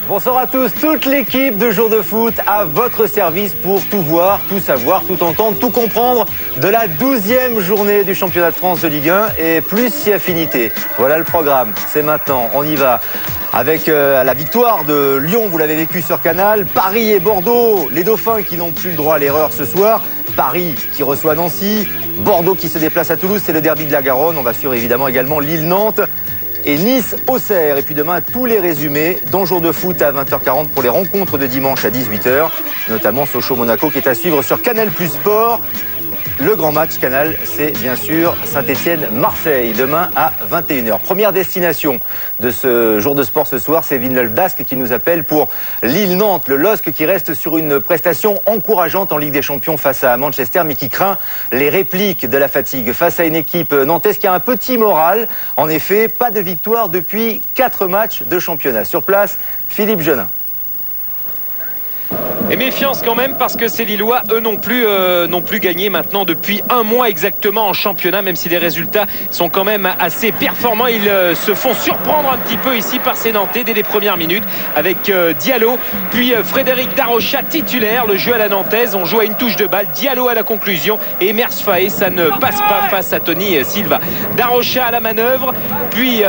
Bonsoir à tous, toute l'équipe de Jour de Foot à votre service pour tout voir, tout savoir, tout entendre, tout comprendre de la 12e journée du championnat de France de Ligue 1 et plus si affinité. Voilà le programme, c'est maintenant, on y va. Avec la victoire de Lyon, vous l'avez vécu sur Canal, Paris et Bordeaux, les Dauphins qui n'ont plus le droit à l'erreur ce soir, Paris qui reçoit Nancy, Bordeaux qui se déplace à Toulouse, c'est le derby de la Garonne, on va suivre évidemment également Lille-Nantes. Et Nice-Auxerre. Et puis demain, tous les résumés dans Jour de Foot à 20h40 pour les rencontres de dimanche à 18h, notamment Sochaux-Monaco qui est à suivre sur Canal Plus Sport. Le grand match Canal, c'est bien sûr Saint-Étienne-Marseille, demain à 21h. Première destination de ce jour de sport ce soir, c'est Villeneuve d'Ascq qui nous appelle pour Lille-Nantes. Le LOSC qui reste sur une prestation encourageante en Ligue des Champions face à Manchester, mais qui craint les répliques de la fatigue face à une équipe nantaise qui a un petit moral. En effet, pas de victoire depuis 4 matchs de championnat. Sur place, Philippe Genin. Et méfiance quand même parce que ces Lillois, eux n'ont plus gagné maintenant depuis un mois exactement en championnat, même si les résultats sont quand même assez performants. Ils se font surprendre un petit peu ici par ces Nantais dès les premières minutes avec Diallo, puis Frédéric Darocha titulaire. Le jeu à la nantaise, on joue à une touche de balle, Diallo à la conclusion et Emers Faé, ça ne passe pas face à Tony Silva. Darocha à la manœuvre, puis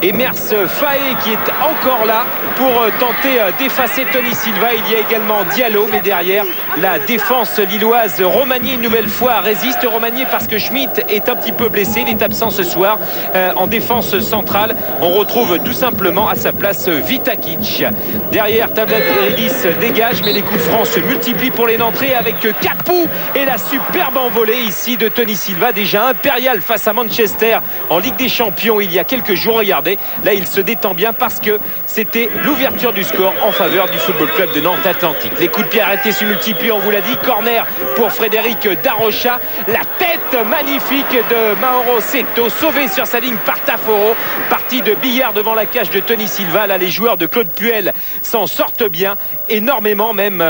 Emers Faé qui est encore là pour tenter d'effacer Tony Silva. Il y a également Diallo, mais derrière la défense lilloise, Romagné une nouvelle fois résiste. Romagné parce que Schmitt est un petit peu blessé, il est absent ce soir en défense centrale. On retrouve tout simplement à sa place Vitakic. Derrière, Tavladeridis dégage, mais les coups francs se multiplient pour les Nantais avec Capou et la superbe envolée ici de Tony Silva, déjà impérial face à Manchester en Ligue des Champions il y a quelques jours. Regardez, là il se détend bien parce que c'était l'ouverture du score en faveur du Football Club de Nantes Atlantique. Les coups de pied arrêtés se multiplient, on vous l'a dit. Corner pour Frédéric Darocha. La tête magnifique de Mauro Seto, sauvé sur sa ligne par Taforo. Partie de billard devant la cage de Tony Silva. Là, les joueurs de Claude Puel s'en sortent bien, énormément même.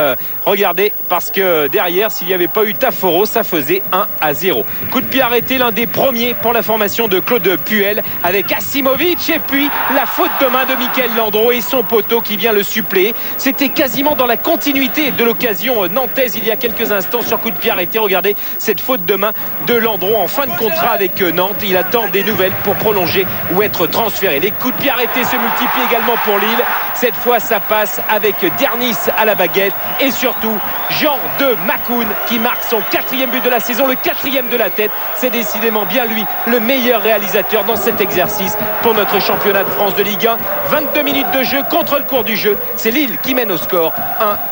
Regardez, parce que derrière, s'il n'y avait pas eu Taforo, ça faisait 1-0. Coup de pied arrêté, l'un des premiers pour la formation de Claude Puel avec Asimovic. Et puis, la faute de main de Michael Landreau et son poteau qui vient le suppléer. C'était quasiment dans la continuité de l'occasion nantaise il y a quelques instants sur coup de pied arrêté. Regardez cette faute de main de Landreau en fin de contrat avec Nantes. Il attend des nouvelles pour prolonger ou être transféré. Les coups de pied arrêtés se multiplient également pour Lille. Cette fois, ça passe avec Dernis à la baguette et surtout Jean de Makoun qui marque son 4e but de la saison, le 4e de la tête. C'est décidément bien lui le meilleur réalisateur dans cet exercice pour notre championnat de France de Ligue 1. 22 minutes de jeu contre le cours du jeu. C'est Lille qui mène au score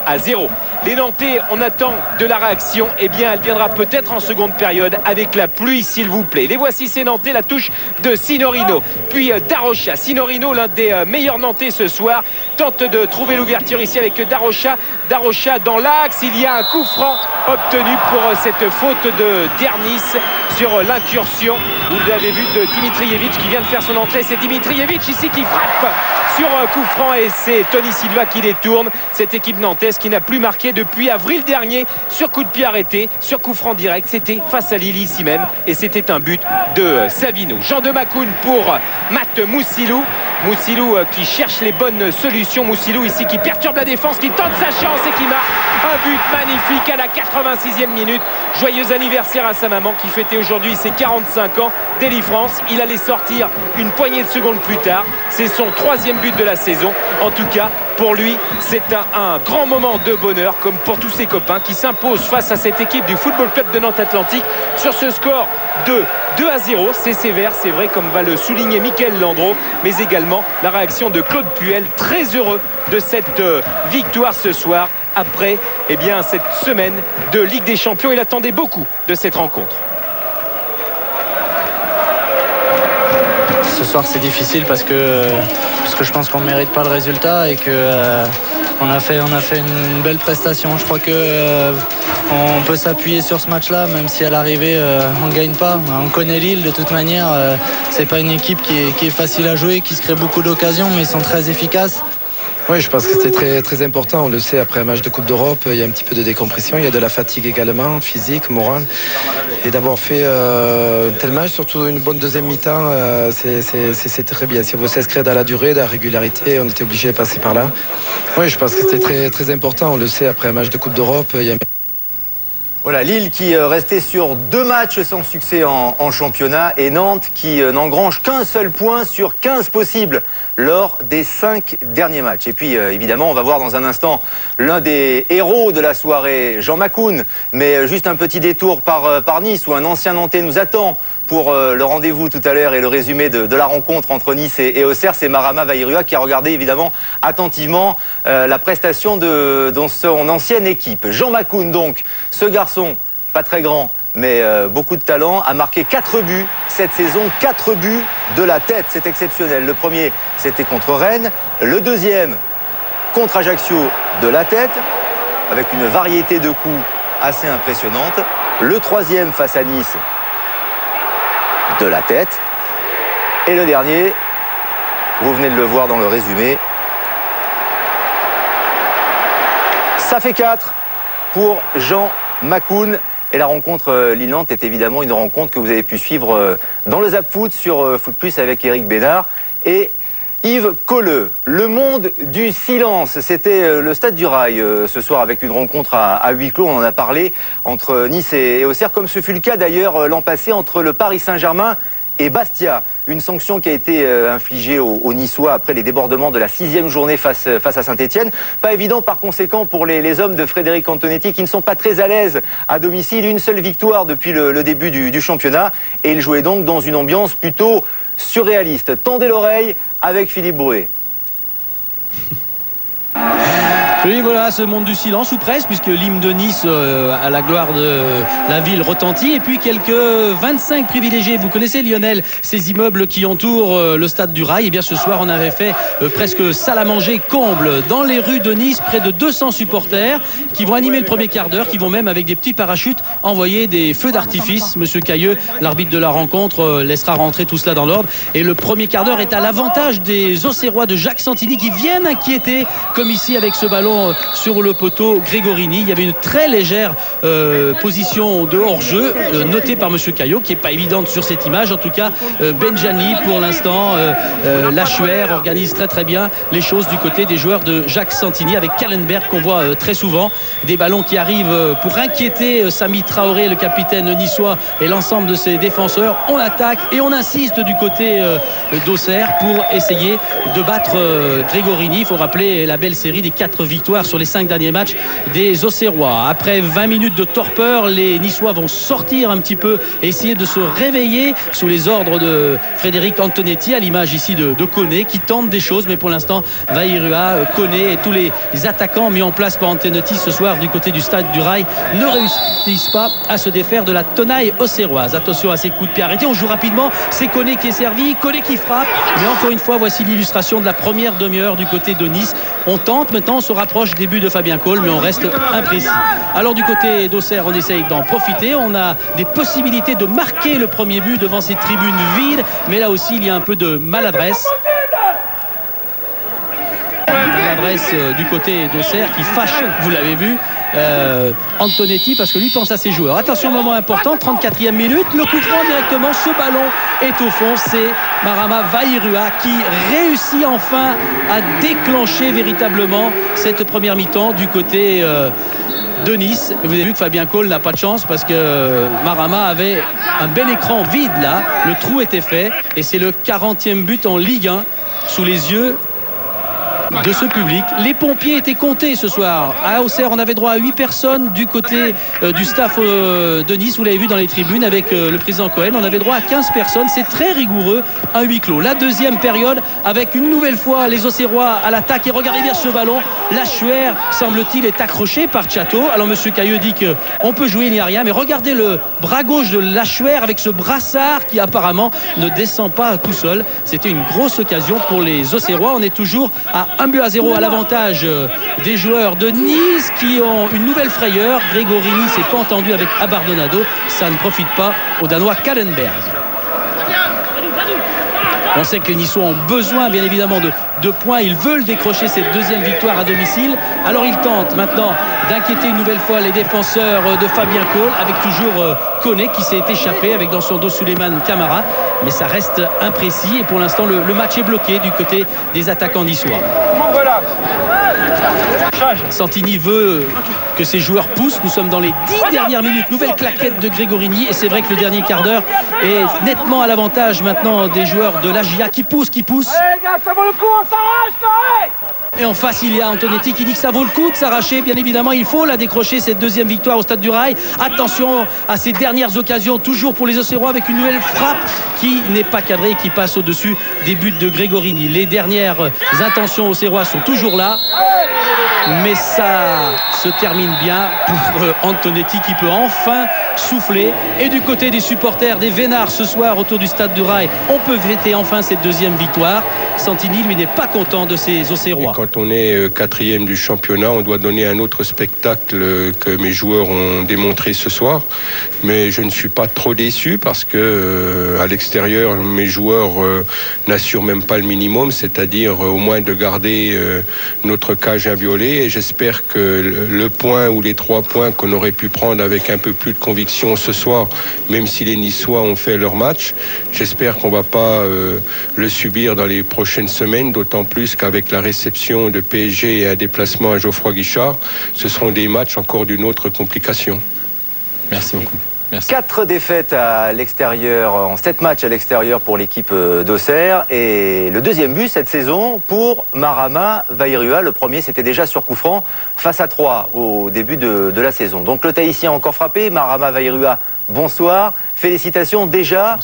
1-0. Les Nantais, on attend de la réaction. Eh bien, elle viendra peut-être en seconde période avec la pluie, s'il vous plaît. Les voici, ces Nantais, la touche de Sinorino. Puis Darocha. Sinorino, l'un des meilleurs Nantais ce soir, tente de trouver l'ouverture ici avec Darocha. Darocha dans l'axe. Il y a un coup franc obtenu pour cette faute de Dernis sur l'incursion. Vous l'avez vu de Dimitrijevic qui vient de faire son entrée. C'est Dimitrijevic ici qui frappe sur un coup franc et c'est Tony Silva qui détourne. Cette équipe nantaise qui n'a plus marqué depuis avril dernier sur coup de pied arrêté, sur coup franc direct. C'était face à Lille ici même et c'était un but de Savino. Jean de Makoun pour Matt Moussilou. Moussilou qui cherche les bonnes solutions. Moussilou ici qui perturbe la défense, qui tente sa chance et qui marque un but magnifique à la 86e minute. Joyeux anniversaire à sa maman qui fêtait aujourd'hui ses 45 ans. Délivrance, il allait sortir une poignée de secondes plus tard. C'est son 3e but de la saison. En tout cas, pour lui, c'est un grand moment de bonheur, comme pour tous ses copains, qui s'imposent face à cette équipe du Football Club de Nantes Atlantique sur ce score de 2-0. C'est sévère, c'est vrai, comme va le souligner Michael Landreau, mais également la réaction de Claude Puel, très heureux de cette victoire ce soir après cette semaine de Ligue des Champions. Il attendait beaucoup de cette rencontre. Ce soir c'est difficile parce que je pense qu'on ne mérite pas le résultat et que on a fait une belle prestation. Je crois que on peut s'appuyer sur ce match-là, même si à l'arrivée on ne gagne pas. On connaît Lille de toute manière. C'est pas une équipe qui est facile à jouer, qui se crée beaucoup d'occasions, mais ils sont très efficaces. Oui, je pense que c'était très, très important. On le sait, après un match de Coupe d'Europe, il y a un petit peu de décompression, il y a de la fatigue également, physique, morale. Et d'avoir fait un tel match, surtout une bonne deuxième mi-temps, c'est très bien. Si on veut s'inscrire dans la durée, dans la régularité, on était obligé de passer par là. Oui, je pense que c'était très, très important. On le sait, après un match de Coupe d'Europe, il y a... Voilà, Lille qui restait sur 2 matchs sans succès en championnat et Nantes qui n'engrange qu'un seul point sur 15 possibles lors des 5 derniers matchs. Et puis évidemment, on va voir dans un instant l'un des héros de la soirée, Jean Makoun. Mais juste un petit détour par Nice où un ancien Nantais nous attend pour le rendez-vous tout à l'heure et le résumé de la rencontre entre Nice et Auxerre. C'est Marama Vairua qui a regardé évidemment attentivement la prestation de son ancienne équipe. Jean Makoun donc, ce garçon pas très grand mais beaucoup de talent, a marqué 4 buts cette saison, 4 buts de la tête, c'est exceptionnel. Le premier c'était contre Rennes, le deuxième contre Ajaccio de la tête avec une variété de coups assez impressionnante, le troisième face à Nice de la tête. Et le dernier, vous venez de le voir dans le résumé, ça fait 4 pour Jean Makoun. Et la rencontre Lille-Nantes est évidemment une rencontre que vous avez pu suivre dans le Zap Foot sur Foot Plus avec Eric Bénard et Yves Colleux. Le monde du silence, c'était le Stade du Rail ce soir avec une rencontre à huis clos, on en a parlé, entre Nice et Auxerre, comme ce fut le cas d'ailleurs l'an passé entre le Paris Saint-Germain et Bastia. Une sanction qui a été infligée aux Niçois après les débordements de la 6e journée face à Saint-Etienne. Pas évident par conséquent pour les hommes de Frédéric Antonetti qui ne sont pas très à l'aise à domicile. Une seule victoire depuis le début du championnat et ils jouaient donc dans une ambiance plutôt surréaliste. Tendez l'oreille avec Philippe Brouet. Oui, voilà, ce monde du silence, ou presque, puisque l'hymne de Nice à la gloire de la ville retentit. Et puis quelques 25 privilégiés. Vous connaissez, Lionel, ces immeubles qui entourent le Stade du Rail. Et bien ce soir, on avait fait presque salle à manger comble dans les rues de Nice. Près de 200 supporters qui vont animer le premier quart d'heure, qui vont même, avec des petits parachutes, envoyer des feux d'artifice. Monsieur Cailleux, l'arbitre de la rencontre, laissera rentrer tout cela dans l'ordre. Et le premier quart d'heure est à l'avantage des Auxerrois de Jacques Santini qui viennent inquiéter, comme ici avec ce ballon sur le poteau Grégorini. Il y avait une très légère position de hors-jeu notée par monsieur Caillot, qui n'est pas évidente sur cette image. En tout cas, Benjani pour l'instant, Lachuer organise très très bien les choses du côté des joueurs de Jacques Santini avec Kallenberg qu'on voit très souvent. Des ballons qui arrivent pour inquiéter Sami Traoré, le capitaine niçois, et l'ensemble de ses défenseurs. On attaque et on insiste du côté d'Auxerre pour essayer de battre Grégorini. Il faut rappeler la belle série des 4 victoires sur les 5 derniers matchs des Auxerrois. Après 20 minutes de torpeur, les Niçois vont sortir un petit peu et essayer de se réveiller sous les ordres de Frédéric Antonetti, à l'image ici de Koné qui tente des choses, mais pour l'instant Vairua, Koné et tous les attaquants mis en place par Antonetti ce soir du côté du Stade du Rail ne réussissent pas à se défaire de la tenaille auxerroise. Attention à ces coups de pied arrêtés, on joue rapidement, c'est Koné qui est servi, Koné qui frappe, mais encore une fois voici l'illustration de la première demi-heure du côté de Nice. On tente, maintenant on se rapproche du but de Fabien Cole, mais on reste imprécis. Alors du côté d'Auxerre, on essaye d'en profiter, on a des possibilités de marquer le premier but devant ces tribunes vides, mais là aussi il y a un peu de maladresse. Maladresse du côté d'Auxerre qui fâche, vous l'avez vu, Antonetti, parce que lui pense à ses joueurs. Attention, moment important, 34e minute, le coup franc directement, ce ballon est au fond, c'est Marama Vairua qui réussit enfin à déclencher véritablement cette première mi-temps du côté de Nice. Et vous avez vu que Fabien Cole n'a pas de chance parce que Marama avait un bel écran vide là, le trou était fait et c'est le 40e but en Ligue 1 sous les yeux de ce public. Les pompiers étaient comptés ce soir. À Auxerre, on avait droit à 8 personnes du côté du staff de Nice. Vous l'avez vu dans les tribunes avec le président Cohen. On avait droit à 15 personnes. C'est très rigoureux, un huis clos. La deuxième période avec une nouvelle fois les Auxerrois à l'attaque. Et regardez bien ce ballon. Lachuer, semble-t-il, est accroché par Tchato. Alors monsieur Cailleux dit qu'on peut jouer, il n'y a rien. Mais regardez le bras gauche de Lachuer avec ce brassard qui apparemment ne descend pas tout seul. C'était une grosse occasion pour les Auxerrois. On est toujours à 1-0 à l'avantage des joueurs de Nice qui ont une nouvelle frayeur. Grégorini s'est pas entendu avec Abardonado. Ça ne profite pas au Danois Kallenberg. On sait que les Niçois ont besoin bien évidemment de points. Ils veulent décrocher cette deuxième victoire à domicile. Alors ils tentent maintenant d'inquiéter une nouvelle fois les défenseurs de Fabien Cole, avec toujours Koné qui s'est échappé avec dans son dos Souleymane Camara. Mais ça reste imprécis et pour l'instant le match est bloqué du côté des attaquants niçois. Santini veut que ses joueurs poussent. Nous sommes dans les 10 dernières minutes. Nouvelle claquette de Grégorini. Et c'est vrai que le dernier quart d'heure est nettement à l'avantage maintenant des joueurs de l'AGIA qui poussent. Allez les gars, ça vaut le coup, on s'arrache. Et en face, il y a Antonetti qui dit que ça vaut le coup de s'arracher. Bien évidemment, il faut la décrocher, cette deuxième victoire au Stade du Rail. Attention à ces dernières occasions, toujours pour les Auxerrois, avec une nouvelle frappe qui n'est pas cadrée et qui passe au-dessus des buts de Grégorini. Les dernières intentions Auxerrois sont toujours là. Mais ça se termine bien pour Antonetti qui peut enfin souffler. Et du côté des supporters des Vénards ce soir autour du Stade du Rail, on peut fêter enfin cette deuxième victoire. Santini, lui, n'est pas content de ses Auxerrois. Et quand on est quatrième du championnat, on doit donner un autre spectacle que mes joueurs ont démontré ce soir. Mais je ne suis pas trop déçu parce que à l'extérieur, mes joueurs n'assurent même pas le minimum, c'est-à-dire au moins de garder notre cage inviolée. Et j'espère que le point ou les 3 points qu'on aurait pu prendre avec un peu plus de conviction ce soir, même si les Niçois ont fait leur match, j'espère qu'on ne va pas le subir dans les prochaines semaines, d'autant plus qu'avec la réception de PSG et un déplacement à Geoffroy Guichard, ce seront des matchs encore d'une autre complication. Merci beaucoup. Merci. 4 défaites à l'extérieur, en 7 matchs à l'extérieur pour l'équipe d'Auxerre. Et le deuxième but cette saison pour Marama Vairua. Le premier, c'était déjà sur coup franc face à 3 au début de la saison. Donc le Tahitien a encore frappé. Marama Vairua, bonsoir. Félicitations déjà.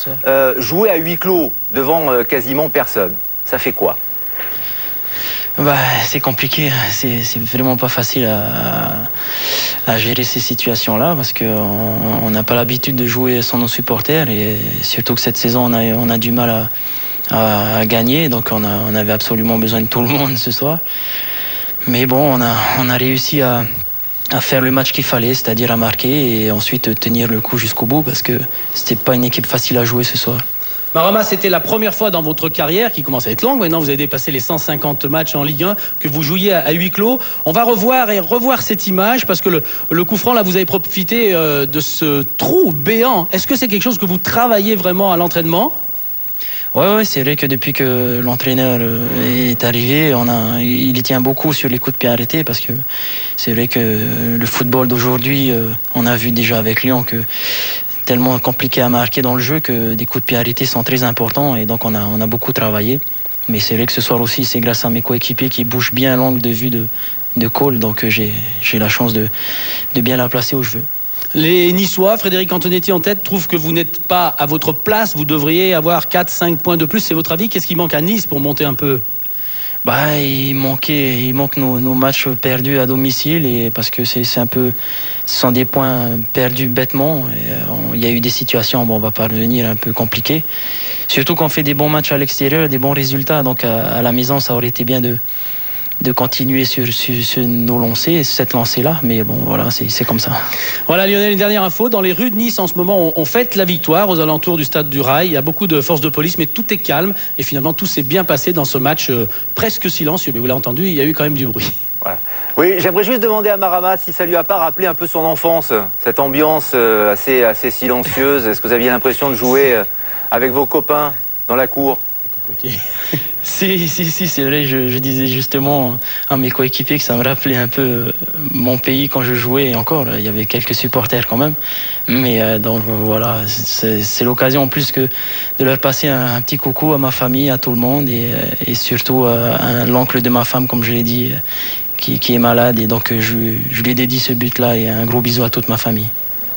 Jouer à huis clos devant quasiment personne. Ça fait quoi ? C'est compliqué, c'est vraiment pas facile à gérer ces situations-là parce qu'on n'a pas l'habitude de jouer sans nos supporters et surtout que cette saison on a du mal à gagner, donc on avait absolument besoin de tout le monde ce soir. Mais bon, on a réussi à faire le match qu'il fallait, c'est-à-dire à marquer et ensuite tenir le coup jusqu'au bout parce que c'était pas une équipe facile à jouer ce soir. Marama, c'était la première fois dans votre carrière, qui commence à être longue, maintenant vous avez dépassé les 150 matchs en Ligue 1, que vous jouiez à huis clos. On va revoir cette image, parce que le coup franc, là, vous avez profité de ce trou béant. Est-ce que c'est quelque chose que vous travaillez vraiment à l'entraînement ? Ouais, c'est vrai que depuis que l'entraîneur est arrivé, il y tient beaucoup sur les coups de pied arrêtés, parce que c'est vrai que le football d'aujourd'hui, on a vu déjà avec Lyon que tellement compliqué à marquer dans le jeu que des coups de pied arrêtés sont très importants et donc on a beaucoup travaillé. Mais c'est vrai que ce soir aussi, c'est grâce à mes coéquipiers qui bougent bien l'angle de vue de Cole, donc j'ai la chance de bien la placer où je veux. Les Niçois, Frédéric Antonetti en tête, trouvent que vous n'êtes pas à votre place, vous devriez avoir 4-5 points de plus, c'est votre avis. Qu'est-ce qui manque à Nice pour monter un peu ? Il manque nos matchs perdus à domicile et parce que ce sont des points perdus bêtement. Il y a eu des situations, on va pas revenir, un peu compliquées. Surtout qu'on fait des bons matchs à l'extérieur, des bons résultats. Donc à la maison, ça aurait été bien de continuer sur nos lancers, cette lancée-là. Mais bon, voilà, c'est comme ça. Voilà, Lionel, une dernière info. Dans les rues de Nice, en ce moment, on fête la victoire aux alentours du Stade du Rail. Il y a beaucoup de forces de police, mais tout est calme. Et finalement, tout s'est bien passé dans ce match presque silencieux. Mais vous l'avez entendu, il y a eu quand même du bruit. Voilà. Oui, j'aimerais juste demander à Marama si ça lui a pas rappelé un peu son enfance, cette ambiance assez silencieuse. Est-ce que vous aviez l'impression de jouer avec vos copains dans la cour ? Si, c'est vrai, je disais justement à mes coéquipiers que ça me rappelait un peu mon pays quand je jouais, et encore, il y avait quelques supporters quand même, mais donc voilà, c'est l'occasion en plus que de leur passer un petit coucou à ma famille, à tout le monde, et surtout à l'oncle de ma femme, comme je l'ai dit, qui est malade, et donc je lui ai dédié ce but-là, et un gros bisou à toute ma famille.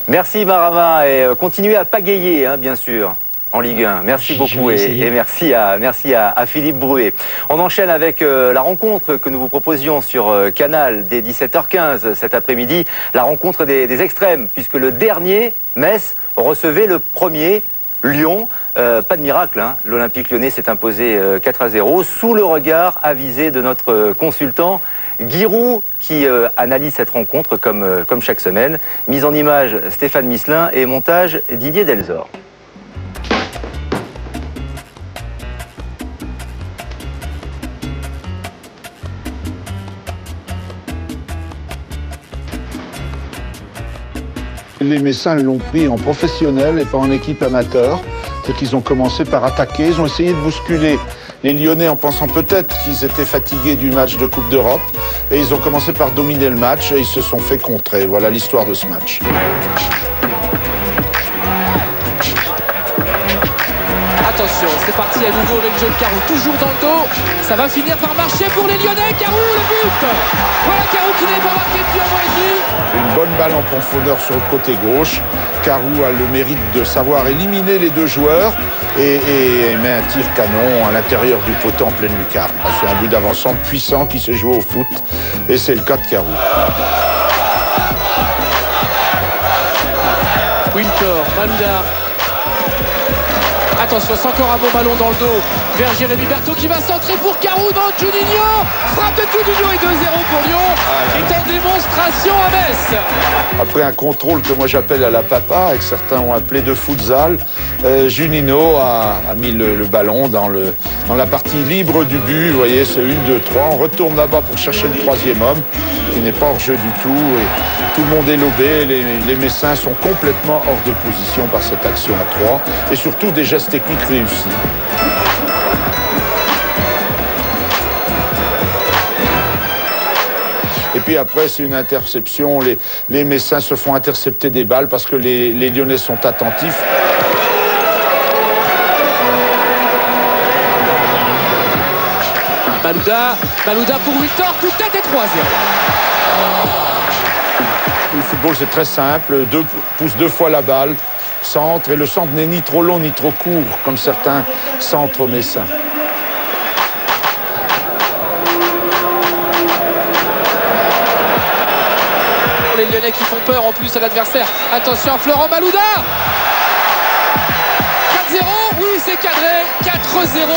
Merci Marama, et continuez à pagayer, bien sûr. En Ligue 1. Merci beaucoup et merci à Philippe Bruet. On enchaîne avec la rencontre que nous vous proposions sur Canal dès 17h15 cet après-midi. La rencontre des extrêmes, puisque le dernier, Metz, recevait le premier, Lyon. Pas de miracle, l'Olympique lyonnais s'est imposé 4-0 sous le regard avisé de notre consultant Giroud qui analyse cette rencontre comme chaque semaine. Mise en image Stéphane Misselin et montage Didier Delzor. Les Messins l'ont pris en professionnel et pas en équipe amateur. C'est qu'ils ont commencé par attaquer, ils ont essayé de bousculer les Lyonnais en pensant peut-être qu'ils étaient fatigués du match de Coupe d'Europe. Et ils ont commencé par dominer le match et ils se sont fait contrer. Voilà l'histoire de ce match. Attention, c'est parti à nouveau avec John Carou, toujours dans le dos. Ça va finir par marcher pour les Lyonnais. Carou, le but. Voilà Carou qui n'est pas marqué depuis un mois et demi. Une bonne balle en profondeur sur le côté gauche. Carou a le mérite de savoir éliminer les deux joueurs et met un tir canon à l'intérieur du poteau en pleine lucarne. C'est un but d'avancement puissant qui se joue au foot et c'est le cas de Carou. Wiltor, Malouda. Attention, c'est encore un bon ballon dans le dos vers Jérémy Berthaud qui va centrer pour Carou. Non, Juninho, frappe de Juninho et 2-0 pour Lyon. C'est en démonstration à Metz. Après un contrôle que moi j'appelle à la papa et que certains ont appelé de futsal, Juninho a mis le ballon dans la partie libre du but. Vous voyez, c'est 1, 2, 3. On retourne là-bas pour chercher le troisième homme qui n'est pas hors jeu du tout. Et tout le monde est lobé. Les Messins sont complètement hors de position par cette action à 3 et surtout des gestes techniques réussis. Et puis après, c'est une interception. Les Messins se font intercepter des balles parce que les Lyonnais sont attentifs. Malouda pour Wiltor, coup de tête et 3-0. Le football, c'est très simple. Pousse 2 fois la balle, centre, et le centre n'est ni trop long ni trop court, comme certains centres messins. Les Lyonnais qui font peur en plus à l'adversaire. Attention à Florent Malouda. 4-0, oui, c'est cadré. 4-0.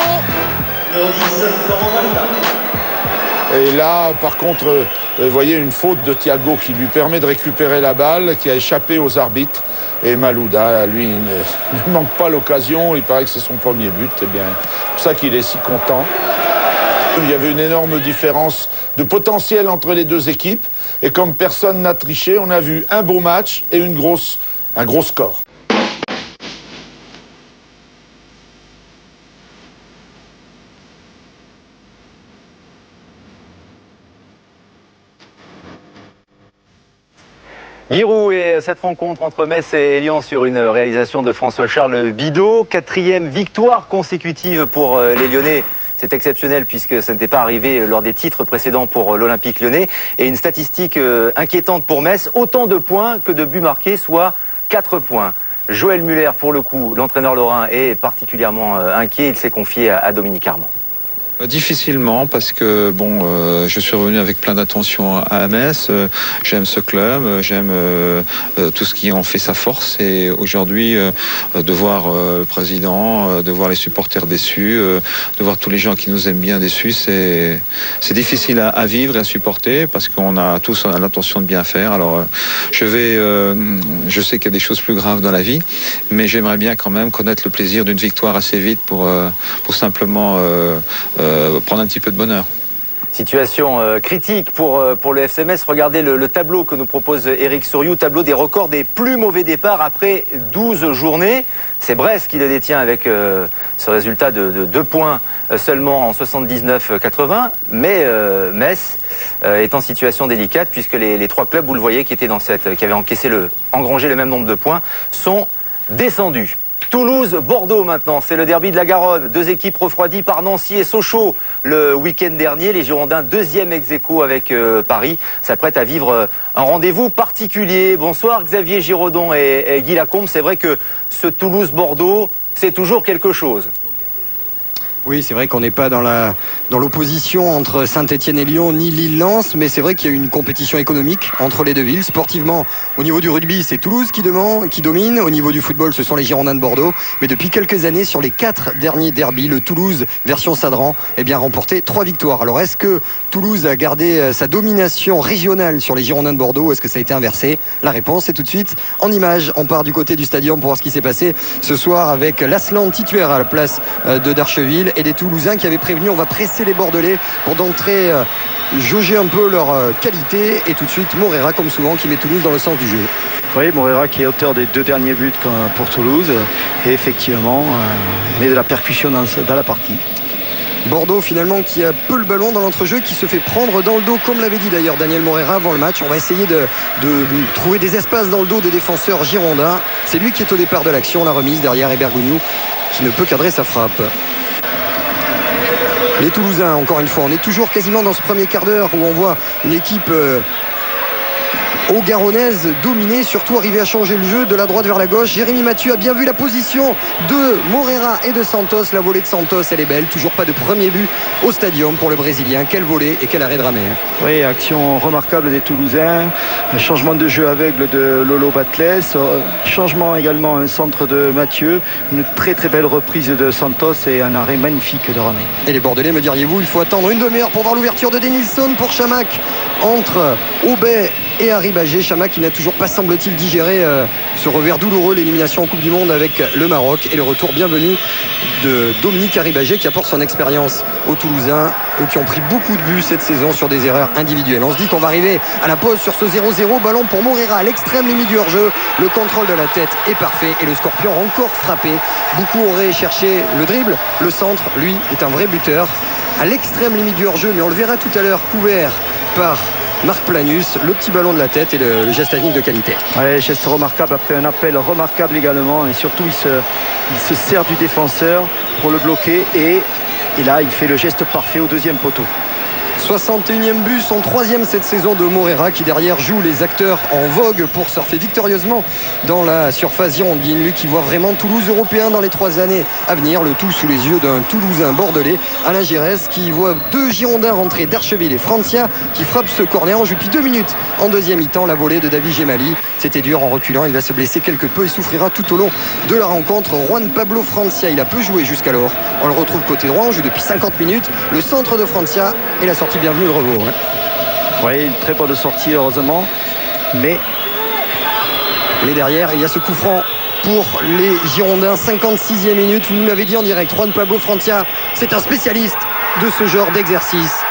Et là, par contre, vous voyez une faute de Thiago qui lui permet de récupérer la balle, qui a échappé aux arbitres. Et Malouda, lui, ne manque pas l'occasion. Il paraît que c'est son premier but. Eh bien, c'est pour ça qu'il est si content. Il y avait une énorme différence de potentiel entre les deux équipes. Et comme personne n'a triché, on a vu un beau match et un gros score. Giroud et cette rencontre entre Metz et Lyon sur une réalisation de François-Charles Bidault. 4e victoire consécutive pour les Lyonnais. C'est exceptionnel puisque ça n'était pas arrivé lors des titres précédents pour l'Olympique Lyonnais. Et une statistique inquiétante pour Metz, autant de points que de buts marqués, soit 4 points. Joël Muller, pour le coup, l'entraîneur lorrain, est particulièrement inquiet. Il s'est confié à Dominique Armand. Difficilement parce que je suis revenu avec plein d'attention à Metz. J'aime ce club, j'aime tout ce qui en fait sa force. Et aujourd'hui, de voir le président, de voir les supporters déçus, de voir tous les gens qui nous aiment bien déçus, c'est difficile à vivre et à supporter parce qu'on a tous l'intention de bien faire. Alors, je sais qu'il y a des choses plus graves dans la vie, mais j'aimerais bien quand même connaître le plaisir d'une victoire assez vite pour simplement prendre un petit peu de bonheur. Situation critique pour le FC Metz. Regardez le tableau que nous propose Eric Souriou, tableau des records des plus mauvais départs après 12 journées. C'est Brest qui le détient avec ce résultat de 2 points seulement en 79-80. Mais Metz est en situation délicate puisque les 3 clubs, vous le voyez, qui avaient engrangé le même nombre de points, sont descendus. Toulouse-Bordeaux maintenant, c'est le derby de la Garonne. 2 équipes refroidies par Nancy et Sochaux le week-end dernier. Les Girondins, 2e ex-aequo avec Paris, s'apprêtent à vivre un rendez-vous particulier. Bonsoir Xavier Giraudon et Guy Lacombe. C'est vrai que ce Toulouse-Bordeaux, c'est toujours quelque chose. Oui, c'est vrai qu'on n'est pas dans l'opposition entre Saint-Etienne et Lyon, ni Lille-Lens, mais c'est vrai qu'il y a une compétition économique entre les deux villes. Sportivement, au niveau du rugby, c'est Toulouse qui domine. Au niveau du football, ce sont les Girondins de Bordeaux. Mais depuis quelques années, sur les 4 derniers derbys, le Toulouse version Sadran remporté 3 victoires. Alors, est-ce que Toulouse a gardé sa domination régionale sur les Girondins de Bordeaux ou est-ce que ça a été inversé? La réponse est tout de suite en images. On part du côté du stadium pour voir ce qui s'est passé ce soir avec l'Aslan titulaire à la place de Darcheville et des Toulousains qui avaient prévenu on va presser les Bordelais pour d'entrée jauger un peu leur qualité. Et tout de suite Morera, comme souvent, qui met Toulouse dans le sens du jeu. Oui, Moreira qui est auteur des 2 derniers buts pour Toulouse et effectivement met de la percussion dans la partie. Bordeaux finalement qui a peu le ballon dans l'entrejeu, qui se fait prendre dans le dos, comme l'avait dit d'ailleurs Daniel Moreira avant le match. On va essayer de trouver des espaces dans le dos des défenseurs girondins. C'est lui qui est au départ de l'action, la remise derrière Ebergognou qui ne peut cadrer sa frappe. Les Toulousains, encore une fois, on est toujours quasiment dans ce premier quart d'heure où on voit une équipe haut-garonnaise dominée, surtout arriver à changer le jeu de la droite vers la gauche. Jérémy Mathieu a bien vu la position de Moreira et de Santos. La volée de Santos, elle est belle. Toujours pas de premier but au stadium pour le Brésilien. Quelle volée et quel arrêt de Ramé. Oui, action remarquable des Toulousains. Un changement de jeu aveugle de Lolo Batles. Changement également, un centre de Mathieu. Une très très belle reprise de Santos et un arrêt magnifique de Ramé. Et les Bordelais, me diriez-vous, il faut attendre une demi-heure pour voir l'ouverture de Denilson pour Chamac entre Aubet et Arribagé. Chamac qui n'a toujours pas, semble-t-il, digéré ce revers douloureux, l'élimination en Coupe du Monde avec le Maroc, et le retour bienvenu de Dominique Arribagé qui apporte son expérience aux Toulousains, eux qui ont pris beaucoup de buts cette saison sur des erreurs individuelles. On se dit qu'on va arriver à la pause sur ce 0-0. Ballon pour Moreira à l'extrême limite du hors-jeu. Le contrôle de la tête est parfait et le Scorpion a encore frappé. Beaucoup auraient cherché le dribble. Le centre, lui, est un vrai buteur à l'extrême limite du hors-jeu, mais on le verra tout à l'heure, couvert par Marc Planus, le petit ballon de la tête et le geste technique de qualité. Ouais, geste remarquable après un appel remarquable également, et surtout il se sert du défenseur pour le bloquer et là il fait le geste parfait au deuxième poteau. 61e but, son 3e cette saison de Moreira, qui derrière joue les acteurs en vogue pour surfer victorieusement dans la surface girondine. Lui qui voit vraiment Toulouse européen dans les 3 années à venir, le tout sous les yeux d'un Toulousain bordelais, Alain Giresse, qui voit 2 Girondins rentrer, Dercheville et Francia, qui frappe ce corner. On joue depuis 2 minutes en deuxième mi-temps. La volée de David Gemali, c'était dur en reculant, il va se blesser quelque peu et souffrira tout au long de la rencontre. Juan Pablo Francia, il a peu joué jusqu'alors, on le retrouve côté droit, on joue depuis 50 minutes. Le centre de Francia et la sortie bienvenue de Revaux. Oui, une très bonne sortie heureusement, mais derrière il y a ce coup franc pour les Girondins. 56e minute, vous nous l'avez dit en direct, Juan Pablo Francia, c'est un spécialiste de ce genre d'exercice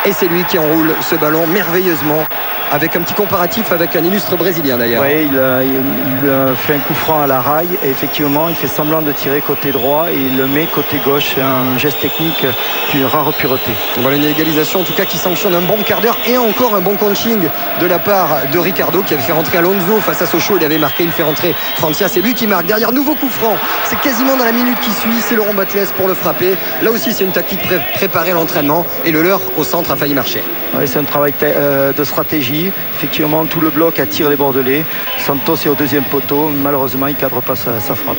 et c'est lui qui enroule ce ballon merveilleusement, avec un petit comparatif avec un illustre Brésilien d'ailleurs. Oui, il fait un coup franc à la raille et effectivement il fait semblant de tirer côté droit et il le met côté gauche. C'est un geste technique d'une rare pureté. Voilà une égalisation en tout cas qui sanctionne un bon quart d'heure et encore un bon coaching de la part de Ricardo, qui avait fait rentrer Alonso face à Sochaux. Il avait marqué, il fait rentrer Francia, c'est lui qui marque. Derrière, nouveau coup franc, c'est quasiment dans la minute qui suit, c'est Laurent Batles pour le frapper. Là aussi c'est une tactique préparée à l'entraînement et le leur au centre a failli marcher. Oui, c'est un travail de stratégie. Effectivement, tout le bloc attire les Bordelais. Santos est au deuxième poteau. Malheureusement, il ne cadre pas sa frappe.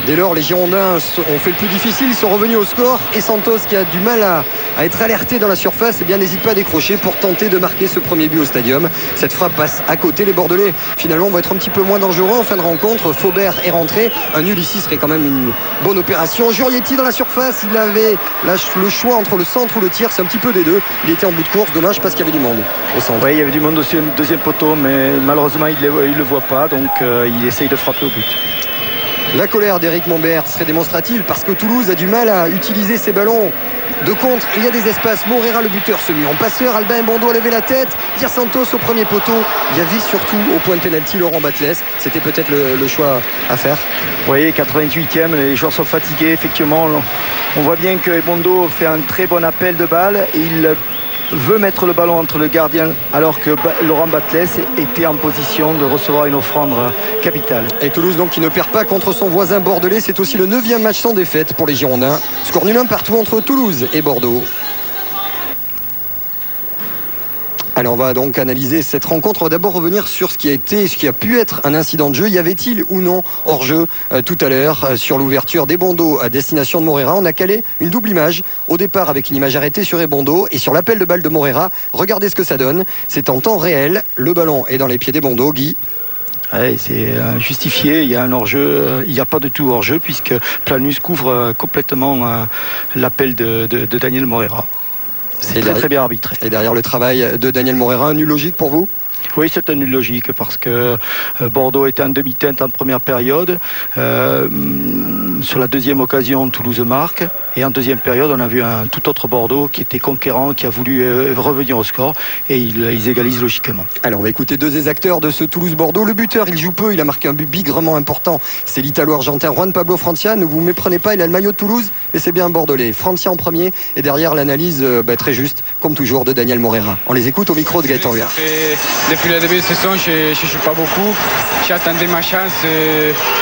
Dès lors, les Girondins ont fait le plus difficile, ils sont revenus au score. Et Santos, qui a du mal à être alerté dans la surface, eh bien, n'hésite pas à décrocher pour tenter de marquer ce premier but au stadium. Cette frappe passe à côté. Les Bordelais, finalement, vont être un petit peu moins dangereux en fin de rencontre. Faubert est rentré. Un nul ici serait quand même une bonne opération. Jurietti dans la surface, il avait le choix entre le centre ou le tir. C'est un petit peu des deux. Il était en bout de course. Dommage parce qu'il y avait du monde au centre. Oui, il y avait du monde au deuxième poteau, mais malheureusement, il ne le voit pas. Donc, il essaye de frapper au but. La colère d'Éric Mombert serait démonstrative parce que Toulouse a du mal à utiliser ses ballons de contre. Il y a des espaces. Moreira, le buteur, se met en passeur. Albin Bondo a levé la tête. Pierre Santos au premier poteau. Il y avait surtout au point de pénalty Laurent Batles. C'était peut-être le choix à faire. Oui, 88e, les joueurs sont fatigués. Effectivement, on voit bien que Bondo fait un très bon appel de balle. Il veut mettre le ballon entre le gardien alors que Laurent Batles était en position de recevoir une offrande capitale. Et Toulouse donc qui ne perd pas contre son voisin bordelais. C'est aussi le 9e match sans défaite pour les Girondins. Score nul 1 partout entre Toulouse et Bordeaux. Alors on va donc analyser cette rencontre. On va d'abord revenir sur ce qui a pu être un incident de jeu. Y avait-il ou non hors-jeu tout à l'heure sur l'ouverture d'Ebondo à destination de Moreira. On a calé une double image au départ avec une image arrêtée sur Ebondo et sur l'appel de balle de Moreira. Regardez ce que ça donne. C'est en temps réel. Le ballon est dans les pieds d'Ebondo. Guy. Ouais, c'est justifié, il y a un hors-jeu, il n'y a pas de tout hors-jeu puisque Planus couvre complètement l'appel de Daniel Moreira. C'est très bien arbitré. Et derrière le travail de Daniel Moreira, un nul logique pour vous ? Oui, c'est un nul logique parce que Bordeaux était en demi-teinte en première période. Sur la deuxième occasion, Toulouse marque. Et en deuxième période, on a vu un tout autre Bordeaux qui était conquérant, qui a voulu revenir au score et ils égalisent logiquement. Alors on va écouter deux des acteurs de ce Toulouse-Bordeaux. Le buteur, il joue peu, il a marqué un but bigrement important. C'est l'Italo-Argentin Juan Pablo Francia. Ne vous méprenez pas, il a le maillot de Toulouse et c'est bien un Bordelais. Francia en premier et derrière l'analyse très juste, comme toujours, de Daniel Morera. On les écoute au micro de Gaëtan Huard. Depuis le début de saison, je ne joue pas beaucoup. J'attendais ma chance.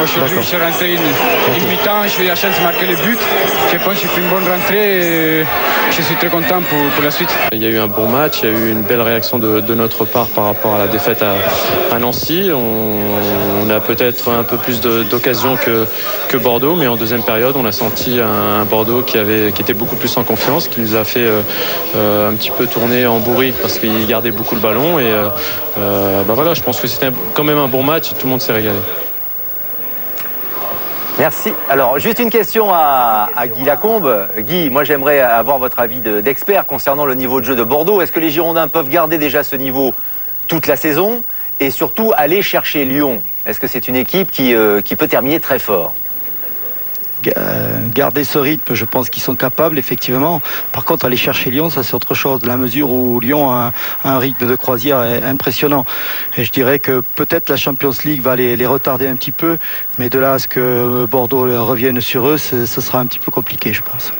Aujourd'hui, je suis rentré une mi-temps. J'ai eu la chance de marquer le but. Je pense que j'ai fait une bonne rentrée et je suis très content pour la suite. Il y a eu un bon match, il y a eu une belle réaction de notre part par rapport à la défaite à Nancy. On a peut-être un peu plus d'occasions que Bordeaux, mais en deuxième période, on a senti un Bordeaux qui était beaucoup plus en confiance, qui nous a fait un petit peu tourner en bourrique parce qu'il gardait beaucoup le ballon. Et voilà, je pense que c'était quand même un bon match et tout le monde s'est régalé. Merci. Alors, juste une question à Guy Lacombe. Guy, moi j'aimerais avoir votre avis d'expert concernant le niveau de jeu de Bordeaux. Est-ce que les Girondins peuvent garder déjà ce niveau toute la saison et surtout aller chercher Lyon? Est-ce que c'est une équipe qui peut terminer très fort? Garder ce rythme, je pense qu'ils sont capables, effectivement. Par contre, aller chercher Lyon, ça c'est autre chose, de la mesure où Lyon a un rythme de croisière impressionnant. Et je dirais que peut-être la Champions League va les retarder un petit peu, mais de là à ce que Bordeaux revienne sur eux, ce sera un petit peu compliqué, je pense.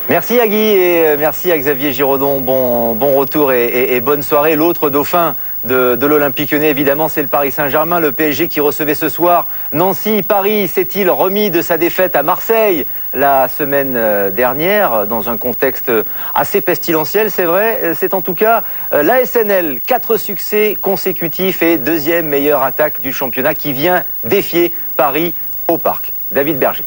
Merci à Guy et merci à Xavier Giraudon. Bon retour et bonne soirée. L'autre dauphin de l'Olympique Lyonnais, évidemment, c'est le Paris Saint-Germain. Le PSG qui recevait ce soir Nancy. Paris s'est-il remis de sa défaite à Marseille la semaine dernière dans un contexte assez pestilentiel, c'est vrai. C'est en tout cas l'ASNL. 4 succès consécutifs et deuxième meilleure attaque du championnat qui vient défier Paris au Parc. David Berger.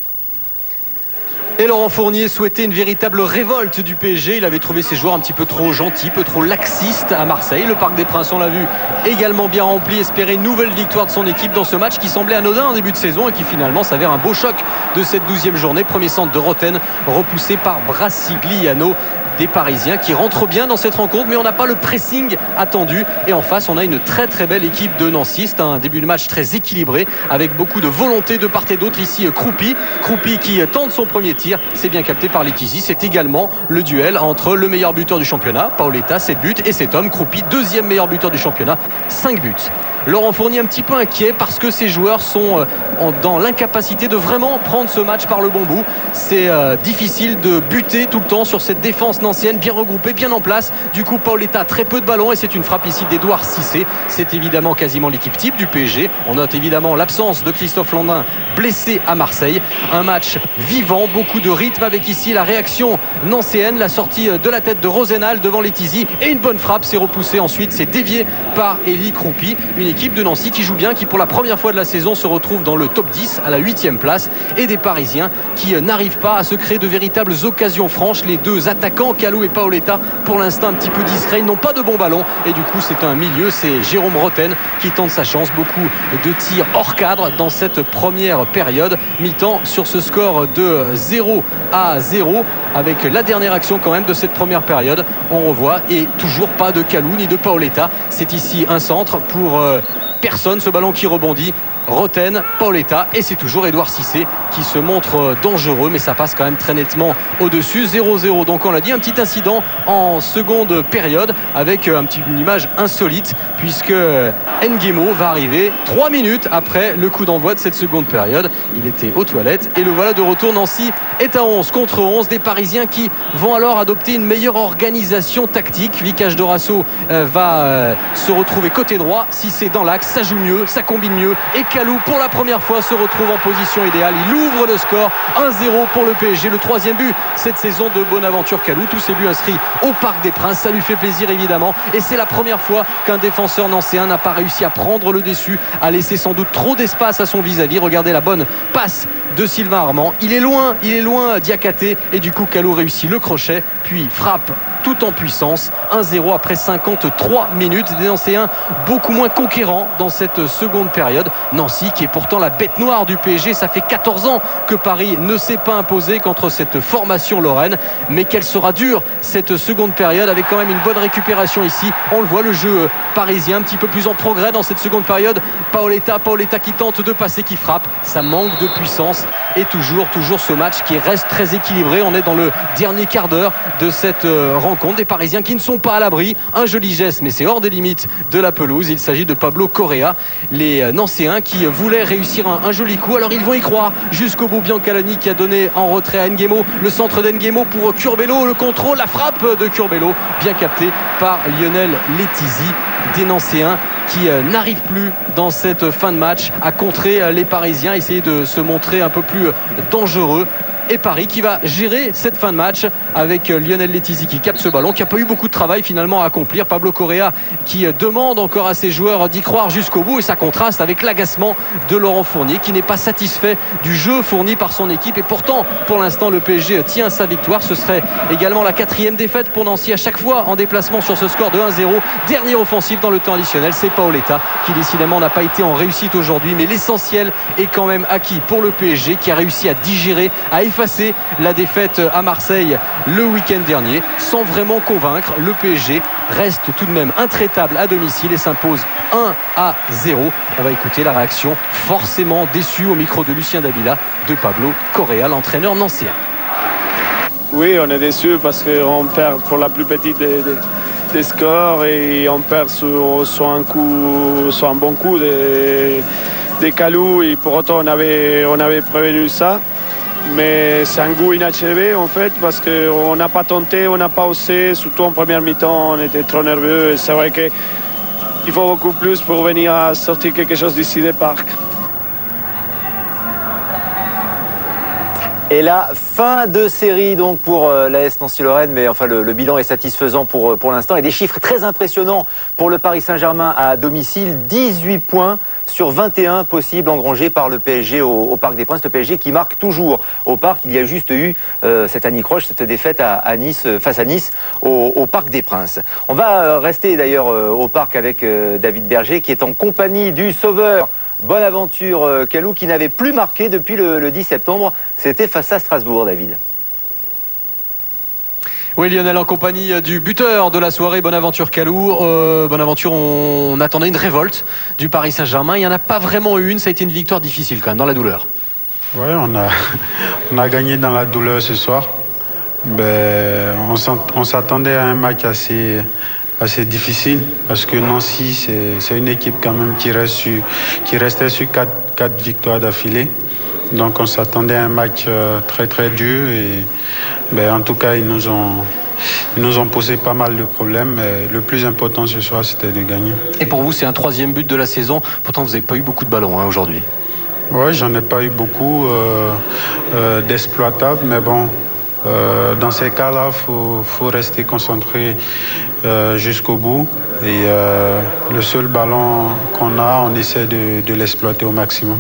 Et Laurent Fournier souhaitait une véritable révolte du PSG. Il avait trouvé ses joueurs un petit peu trop gentils, peu trop laxistes à Marseille. Le Parc des Princes, on l'a vu, également bien rempli. Espérait une nouvelle victoire de son équipe dans ce match qui semblait anodin en début de saison et qui finalement s'avère un beau choc de cette 12e journée. Premier centre de Roten repoussé par Brassigliano. Des Parisiens qui rentrent bien dans cette rencontre, mais on n'a pas le pressing attendu. Et en face, on a une très très belle équipe de Nancy. C'est un début de match très équilibré avec beaucoup de volonté de part et d'autre. Ici, Kroupi qui tente son premier tir. C'est bien capté par Letizy. C'est également le duel entre le meilleur buteur du championnat, Paoletta, 7 buts, et cet homme, Kroupi, deuxième meilleur buteur du championnat, 5 buts. Laurent Fournier un petit peu inquiet parce que ces joueurs sont dans l'incapacité de vraiment prendre ce match par le bon bout. C'est difficile de buter tout le temps sur cette défense nancienne bien regroupée, bien en place. Du coup, Paoletta très peu de ballons et c'est une frappe ici d'Edouard Cissé. C'est évidemment quasiment l'équipe type du PSG. On note évidemment l'absence de Christophe Landin blessé à Marseille. Un match vivant, beaucoup de rythme avec ici la réaction nancéenne, la sortie de la tête de Rosenal devant Letizy et une bonne frappe. C'est repoussé ensuite, c'est dévié par Elie Kroupi. Une équipe de Nancy qui joue bien, qui pour la première fois de la saison se retrouve dans le top 10 à la 8e place, et des Parisiens qui n'arrivent pas à se créer de véritables occasions franches. Les deux attaquants, Kalou et Paoletta, pour l'instant un petit peu discrets, ils n'ont pas de bons ballons et du coup c'est un milieu, c'est Jérôme Roten qui tente sa chance. Beaucoup de tirs hors cadre dans cette première période, mi-temps sur ce score de 0-0 avec la dernière action quand même de cette première période. On revoit et toujours pas de Kalou ni de Paoletta. C'est ici un centre pour personne, ce ballon qui rebondit. Roten, Paoletta et c'est toujours Edouard Cissé qui se montre dangereux, mais ça passe quand même très nettement au-dessus. 0-0, donc on l'a dit, un petit incident en seconde période avec une image insolite puisque Nguemo va arriver 3 minutes après le coup d'envoi de cette seconde période. Il était aux toilettes et le voilà de retour. Nancy est à 11 contre 11, des Parisiens qui vont alors adopter une meilleure organisation tactique. Vicage Dorasso va se retrouver côté droit, Cissé dans l'axe, ça joue mieux, ça combine mieux et Kalou pour la première fois se retrouve en position idéale. Il ouvre le score, 1-0 pour le PSG, le 3e but cette saison de Bonaventure Kalou. Tous ses buts inscrits au Parc des Princes, ça lui fait plaisir évidemment et c'est la première fois qu'un défenseur nancéen n'a pas réussi à prendre le dessus, a laissé sans doute trop d'espace à son vis-à-vis. Regardez la bonne passe de Sylvain Armand, il est loin Diakhaté et du coup Kalou réussit le crochet puis frappe tout en puissance. 1-0 après 53 minutes. Des Nancéens beaucoup moins conquérants dans cette seconde période. Nancy qui est pourtant la bête noire du PSG. Ça fait 14 ans que Paris ne s'est pas imposé contre cette formation lorraine. Mais qu'elle sera dure cette seconde période avec quand même une bonne récupération ici. On le voit, le jeu parisien un petit peu plus en progrès dans cette seconde période. Paoletta qui tente de passer, qui frappe. Ça manque de puissance Et toujours ce match qui reste très équilibré. On est dans le dernier quart d'heure de cette rencontre. Des Parisiens qui ne sont pas à l'abri. Un joli geste, mais c'est hors des limites de la pelouse. Il s'agit de Pablo Correa. Les Nancéens qui voulaient réussir un joli coup. Alors ils vont y croire jusqu'au bout. Biancalani qui a donné en retrait à Nguemo. Le centre d'Nguemo pour Curbelo. Le contrôle, la frappe de Curbelo. Bien capté par Lionel Letizy. Des Nancéens qui n'arrivent plus dans cette fin de match à contrer les Parisiens, essayer de se montrer un peu plus dangereux. Et Paris qui va gérer cette fin de match avec Lionel Letizy qui capte ce ballon, qui n'a pas eu beaucoup de travail finalement à accomplir. Pablo Correa qui demande encore à ses joueurs d'y croire jusqu'au bout, et ça contraste avec l'agacement de Laurent Fournier qui n'est pas satisfait du jeu fourni par son équipe. Et pourtant, pour l'instant, le PSG tient sa victoire. Ce serait également la 4e défaite pour Nancy, à chaque fois en déplacement sur ce score de 1-0. Dernière offensive dans le temps additionnel, c'est Paoletta qui décidément n'a pas été en réussite aujourd'hui, mais l'essentiel est quand même acquis pour le PSG qui a réussi à digérer, à effacer la défaite à Marseille le week-end dernier sans vraiment convaincre. Le PSG reste tout de même intraitable à domicile et s'impose 1-0. On va écouter la réaction forcément déçue au micro de Lucien Dabila de Pablo Correa, l'entraîneur nancéen. Oui, on est déçu parce qu'on perd pour la plus petite des scores et on perd sur un bon coup de Kalou, et pour autant on avait prévenu ça. Mais c'est un goût inachevé en fait, parce qu'on n'a pas tenté, on n'a pas osé, surtout en première mi-temps, on était trop nerveux. C'est vrai qu'il faut beaucoup plus pour venir à sortir quelque chose d'ici des parcs. Et la fin de série donc pour l'AS Nancy-Lorraine, mais enfin le bilan est satisfaisant pour l'instant, et des chiffres très impressionnants pour le Paris Saint-Germain à domicile. 18 points sur 21 possibles engrangés par le PSG au Parc des Princes. Le PSG qui marque toujours au Parc. Il y a juste eu cette anicroche, cette défaite à Nice, face à Nice au Parc des Princes. On va rester d'ailleurs au Parc avec David Berger qui est en compagnie du sauveur Bonaventure Kalou, qui n'avait plus marqué depuis le 10 septembre. C'était face à Strasbourg, David. Oui, Lionel, en compagnie du buteur de la soirée, Bonaventure Kalou. Bonaventure, on attendait une révolte du Paris Saint-Germain. Il n'y en a pas vraiment eu une. Ça a été une victoire difficile quand même, dans la douleur. Oui, on a gagné dans la douleur ce soir. On s'attendait à un match assez difficile, parce que Nancy, c'est une équipe quand même qui restait sur 4 victoires d'affilée. Donc on s'attendait à un match très très dur, et en tout cas ils nous ont posé pas mal de problèmes, mais le plus important ce soir c'était de gagner. Et pour vous c'est un 3e but de la saison, pourtant vous n'avez pas eu beaucoup de ballons aujourd'hui. Oui, j'en ai pas eu beaucoup d'exploitables, mais bon, dans ces cas-là, faut rester concentré jusqu'au bout, et le seul ballon qu'on a, on essaie de l'exploiter au maximum.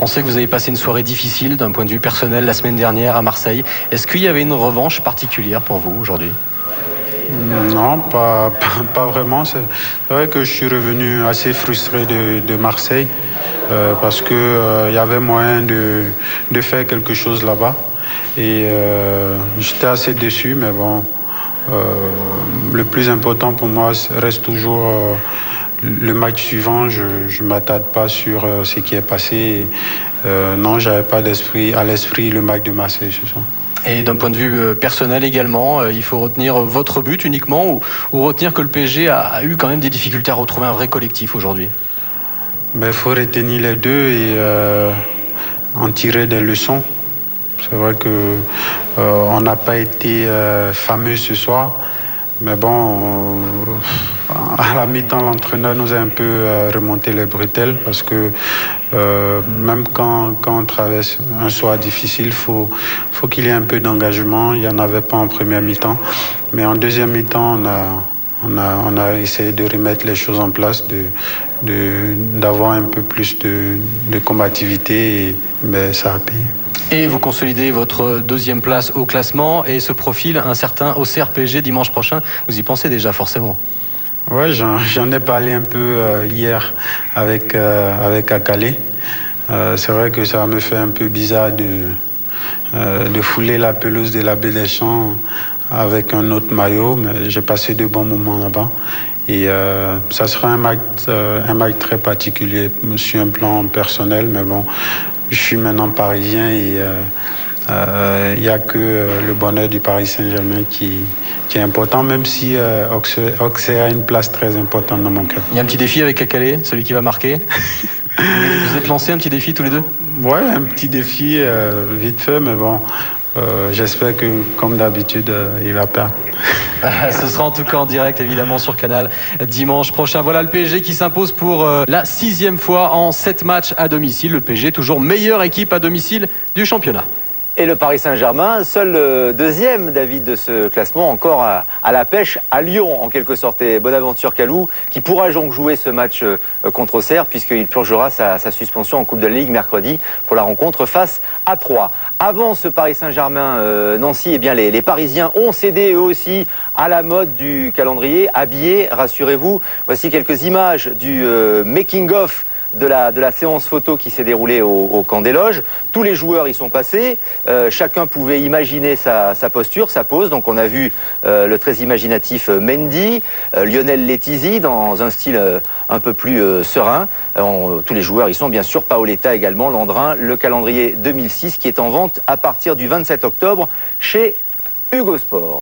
On sait que vous avez passé une soirée difficile d'un point de vue personnel la semaine dernière à Marseille. Est-ce qu'il y avait une revanche particulière pour vous aujourd'hui ? Non, pas vraiment. C'est vrai que je suis revenu assez frustré de Marseille, parce qu'il y avait moyen de faire quelque chose là-bas. Et j'étais assez déçu, mais bon, le plus important pour moi reste toujours le match suivant. Je ne m'attarde pas sur ce qui est passé. Non, je n'avais pas à l'esprit le match de Marseille ce soir. Et d'un point de vue personnel également, il faut retenir votre but uniquement, ou retenir que le PSG a eu quand même des difficultés à retrouver un vrai collectif aujourd'hui? Il faut retenir les deux et en tirer des leçons. C'est vrai qu'on n'a pas été fameux ce soir, mais bon, à la mi-temps, l'entraîneur nous a un peu remonté les bretelles, parce que même quand on traverse un soir difficile, faut qu'il y ait un peu d'engagement. Il n'y en avait pas en première mi-temps, mais en deuxième mi-temps, on a essayé de remettre les choses en place, d'avoir un peu plus de combativité, et ça a payé. Et vous consolidez votre 2e place au classement, et ce profil un certain Auxerre PSG dimanche prochain. Vous y pensez déjà forcément? Oui, j'en ai parlé un peu hier avec Akale. C'est vrai que ça me fait un peu bizarre de fouler la pelouse de la Baie des Champs avec un autre maillot, mais j'ai passé de bons moments là-bas. Et ça sera un match très particulier sur un plan personnel, mais bon, je suis maintenant parisien et il n'y a que le bonheur du Paris Saint-Germain qui est important, même si Auxerre a une place très importante dans mon cœur. Il y a un petit défi avec Calais, celui qui va marquer. Vous êtes lancé un petit défi tous les deux? Ouais, un petit défi vite fait, mais bon, j'espère que comme d'habitude, il va perdre. Ce sera en tout cas en direct évidemment sur Canal dimanche prochain. Voilà le PSG qui s'impose pour la 6e fois en 7 matchs à domicile. Le PSG toujours meilleure équipe à domicile du championnat. Et le Paris Saint-Germain, seul deuxième, David, de ce classement, encore à la pêche à Lyon, en quelque sorte. Et Bonaventure Kalou, qui pourra donc jouer ce match contre Auxerre, puisqu'il purgera sa suspension en Coupe de la Ligue mercredi pour la rencontre face à Troyes. Avant ce Paris Saint-Germain-Nancy, eh bien les Parisiens ont cédé eux aussi à la mode du calendrier, habillés, rassurez-vous. Voici quelques images du making-of de la séance photo qui s'est déroulée au camp des loges. Tous les joueurs y sont passés. Chacun pouvait imaginer sa posture, sa pose. Donc on a vu le très imaginatif Mendy, Lionel Letizy dans un style un peu plus serein. Tous les joueurs y sont, bien sûr. Paoletta également, Landrin. Le calendrier 2006 qui est en vente à partir du 27 octobre chez Hugo Sport.